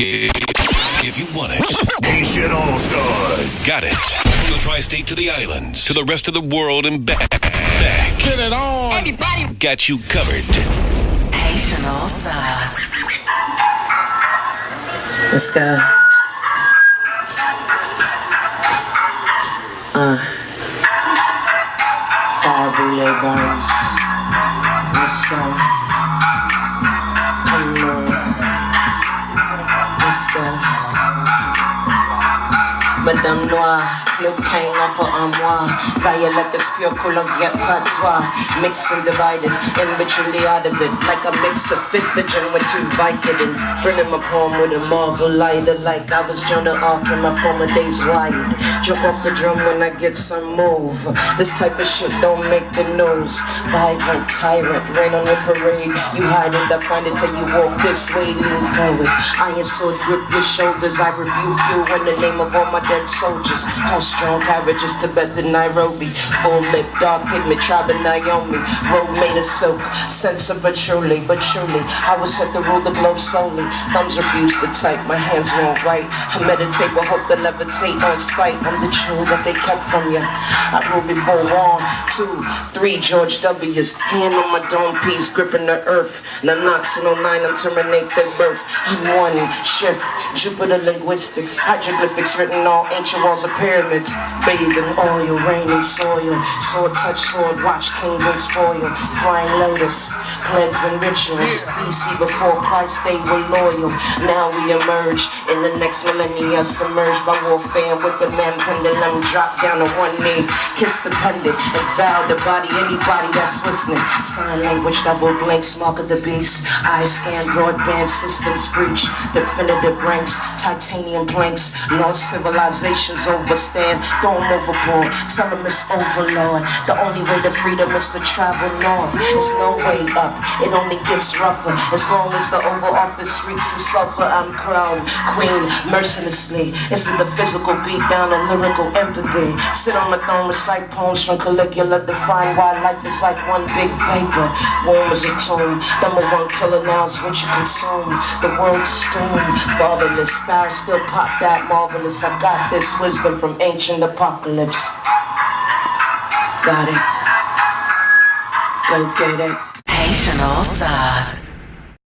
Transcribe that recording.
If you want it, Haitian All-StarZ. got it. From the tri-state to the islands, to the rest of the world and back. Get it on. Everybody Got you covered. Haitian All-StarZ. Let's go. Fire Boule Bones. Let's go. Come on. Let's go. Madame Noire, le pain un peu en moi. Dialect is pure Colombian patois. Mixed and divided, in between the out of it. Like I mixed the fifth edition with two Vicodins. Burning my palm with a marble lighter. Like I was Joan of Arc in my former days wired. Jump off the drum when I get some move. This type of shit don't make the news. Vibrant tyrant, rain on your parade. You hide it, I find it till you walk this way. Lean forward, iron sword grip your shoulders. I rebuke you in the name of all my dead soldiers. How strong carriages to Tibet to Nairobi. Full lip, dark pigment, tribe of Naomi. Road made of silk, sense of but truly. I was set to rule the globe solely. Thumbs refuse to type, my hands won't write. I meditate but hope to levitate on spite. I'm the jewel that they kept from you. I rule before 1, 2, 3 George W's. Hand on my dome piece, gripping the earth. Now knocks in 09, I'm terminate their birth. I'm one shift, Jupiter linguistics. Hieroglyphics written all ancient walls of pyramids. Bathed in oil, rain and soil. Sword touch sword, watch kingdoms foil. Flying lotus, plagues and rituals. BC before Christ they were loyal. Now we emerge in the next millennia, submerged by warfare. With the man pendulum, drop down to one knee. Kiss the pendant and vow to body anybody that's listening. Sign language, double blanks, mark of the beast. Eyes scan, broadband systems breach. Definitive ranks, titanium planks. No civilizations overstand. Throw them overboard, tell them it's overlord. The only way to freedom is to travel north. There's no way up, it only gets rougher. As long as the Oval Office reeks of sulfur, I'm crowned queen mercilessly. Isn't the physical beat down or lyrical empathy? Sit on my throne, recite poems from Caligula. Define why life is like one big vapor. Warm as a tomb, #1 killer now is what you consume. The world is doomed, fatherless. Farrah still pop that marvelous. I got this wisdom from ancient apocalypse. Got it. Go get it. Haitian All-StarZ.